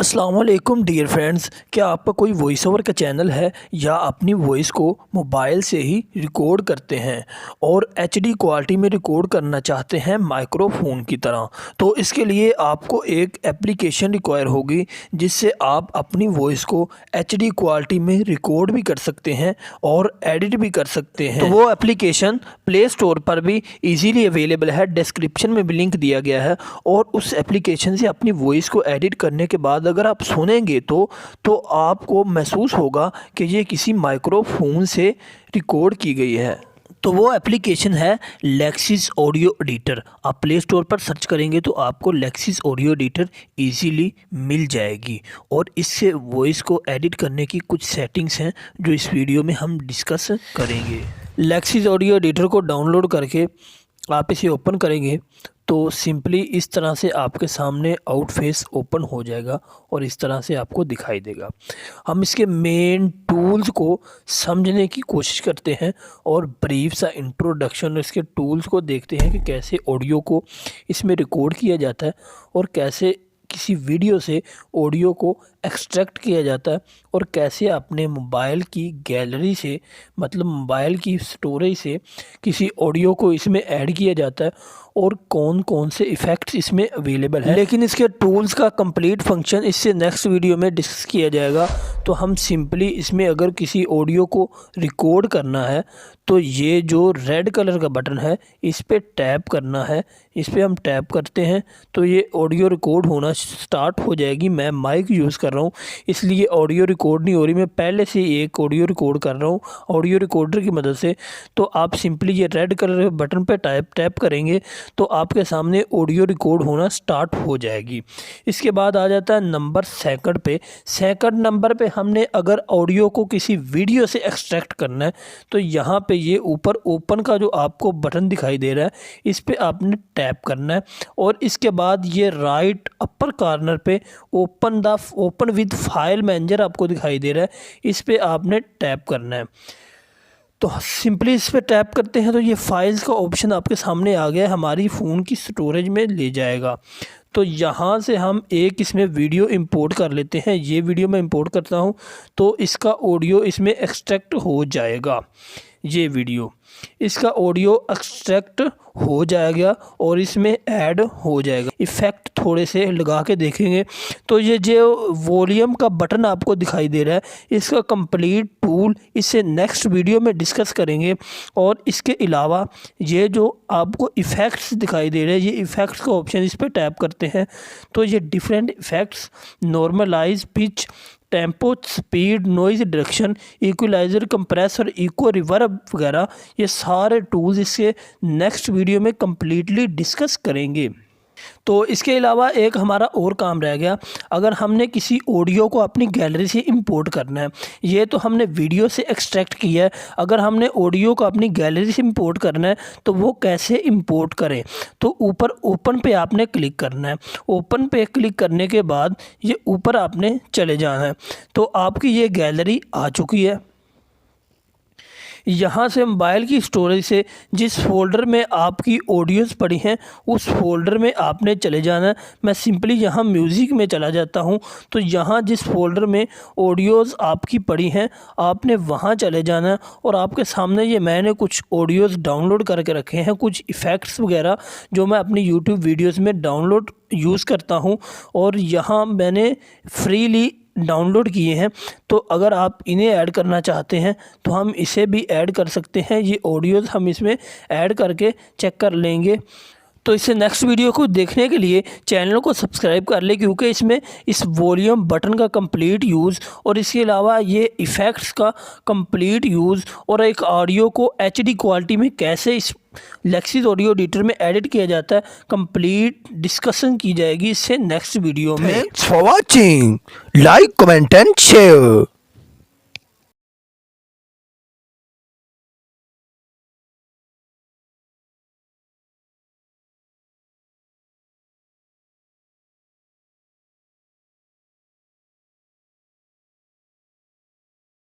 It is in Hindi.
अस्सलाम वालेकुम डियर फ्रेंड्स, क्या आपका कोई वॉइस ओवर का चैनल है या अपनी वॉइस को मोबाइल से ही रिकॉर्ड करते हैं और एचडी क्वालिटी में रिकॉर्ड करना चाहते हैं माइक्रोफोन की तरह। तो इसके लिए आपको एक एप्लीकेशन रिक्वायर होगी जिससे आप अपनी वॉइस को एचडी क्वालिटी में रिकॉर्ड भी कर सकते हैं और एडिट भी कर सकते हैं। तो वो एप्लीकेशन प्ले स्टोर पर भी ईजीली अवेलेबल है, डिस्क्रिप्शन में भी लिंक दिया गया है। और उस एप्लीकेशन से अपनी वॉइस को एडिट करने के बाद अगर आप सुनेंगे तो आपको महसूस होगा कि ये किसी माइक्रोफोन से रिकॉर्ड की गई है। तो वो एप्लीकेशन है लेक्सिस ऑडियो एडिटर। आप प्ले स्टोर पर सर्च करेंगे तो आपको लेक्सिस ऑडियो एडिटर इजीली मिल जाएगी और इससे वॉइस को एडिट करने की कुछ सेटिंग्स हैं जो इस वीडियो में हम डिस्कस करेंगे। लेक्सिस ऑडियो एडिटर को डाउनलोड करके आप इसे ओपन करेंगे तो सिंपली इस तरह से आपके सामने आउट फेस ओपन हो जाएगा और इस तरह से आपको दिखाई देगा। हम इसके मेन टूल्स को समझने की कोशिश करते हैं और ब्रीफ सा इंट्रोडक्शन इसके टूल्स को देखते हैं कि कैसे ऑडियो को इसमें रिकॉर्ड किया जाता है और कैसे किसी वीडियो से ऑडियो को एक्सट्रैक्ट किया जाता है और कैसे अपने मोबाइल की गैलरी से मतलब मोबाइल की स्टोरेज से किसी ऑडियो को इसमें ऐड किया जाता है और कौन कौन से इफ़ेक्ट्स इसमें अवेलेबल है। लेकिन इसके टूल्स का कंप्लीट फंक्शन इससे नेक्स्ट वीडियो में डिस्कस किया जाएगा। तो हम सिंपली इसमें अगर किसी ऑडियो को रिकॉर्ड करना है तो ये जो रेड कलर का बटन है इस पर टैप करना है। इस पर हम टैप करते हैं तो ये ऑडियो रिकॉर्ड होना स्टार्ट हो जाएगी। मैं माइक यूज़ कर रहा हूँ इसलिए ऑडियो रिकॉर्ड नहीं हो रही, मैं पहले से एक ऑडियो रिकॉर्ड कर रहा हूँ ऑडियो रिकॉर्डर की मदद से। तो आप सिंपली ये रेड कलर के बटन पे टैप करेंगे तो आपके सामने ऑडियो रिकॉर्ड होना स्टार्ट हो जाएगी। इसके बाद आ जाता है नंबर सेकंड पे। सेकंड नंबर पे हमने अगर ऑडियो को किसी वीडियो से एक्सट्रैक्ट करना है तो यहाँ पे ये ऊपर ओपन का जो आपको बटन दिखाई दे रहा है इस पे आपने टैप करना है और इसके बाद ये राइट अपर कॉर्नर पे ओपन विद फाइल मैनेजर आपको दिखाई दे रहा है, इस पे आपने टैप करना है। तो सिंपली इस पर टैप करते हैं तो ये फाइल्स का ऑप्शन आपके सामने आ गया है, हमारी फ़ोन की स्टोरेज में ले जाएगा। तो यहाँ से हम एक इसमें वीडियो इंपोर्ट कर लेते हैं। ये वीडियो मैं इंपोर्ट करता हूँ तो इसका ऑडियो इसमें एक्सट्रैक्ट हो जाएगा। ये वीडियो इसका ऑडियो एक्सट्रैक्ट हो जाएगा और इसमें ऐड हो जाएगा। इफ़ेक्ट थोड़े से लगा के देखेंगे तो ये जो वॉल्यूम का बटन आपको दिखाई दे रहा है इसका कंप्लीट टूल इससे नेक्स्ट वीडियो में डिस्कस करेंगे। और इसके अलावा ये जो आपको इफ़ेक्ट्स दिखाई दे रहे हैं ये इफ़ेक्ट्स का ऑप्शन इस पर टैप करते हैं तो ये different effects normalise, pitch, tempo, speed, noise reduction, equaliser, compressor, echo, reverb वगैरह ये सारे टूल्स इसके नेक्स्ट वीडियो में कम्प्लीटली डिस्कस करेंगे। तो इसके अलावा एक हमारा और काम रह गया, अगर हमने किसी ऑडियो को अपनी गैलरी से इंपोर्ट करना है। ये तो हमने वीडियो से एक्सट्रैक्ट किया है, अगर हमने ऑडियो को अपनी गैलरी से इंपोर्ट करना है तो वो कैसे इंपोर्ट करें। तो ऊपर ओपन पे आपने क्लिक करना है। ओपन पे क्लिक करने के बाद ये ऊपर आपने चले जाना है तो आपकी ये गैलरी आ चुकी है। यहाँ से मोबाइल की स्टोरेज से जिस फोल्डर में आपकी ऑडियोज़ पड़ी हैं उस फोल्डर में आपने चले जाना है। मैं सिंपली यहाँ म्यूज़िक में चला जाता हूँ तो यहाँ जिस फोल्डर में ऑडियोज़ आपकी पड़ी हैं आपने वहाँ चले जाना है और आपके सामने ये मैंने कुछ ऑडियोज़ डाउनलोड करके रखे हैं, कुछ इफ़ेक्ट्स वगैरह जो मैं अपनी यूट्यूब वीडियोज़ में डाउनलोड यूज़ करता हूँ और यहाँ मैंने फ्रीली डाउनलोड किए हैं। तो अगर आप इन्हें ऐड करना चाहते हैं तो हम इसे भी ऐड कर सकते हैं। ये ऑडियोज़ हम इसमें ऐड करके चेक कर लेंगे। तो इससे नेक्स्ट वीडियो को देखने के लिए चैनल को सब्सक्राइब कर ले क्योंकि इसमें इस वॉल्यूम बटन का कंप्लीट यूज़ और इसके अलावा ये इफ़ेक्ट्स का कंप्लीट यूज़ और एक ऑडियो को एचडी क्वालिटी में कैसे इस लेक्सिस ऑडियो एडिटर में एडिट किया जाता है कंप्लीट डिस्कशन की जाएगी इससे नेक्स्ट वीडियो में। Thanks for watching, like, comment and share.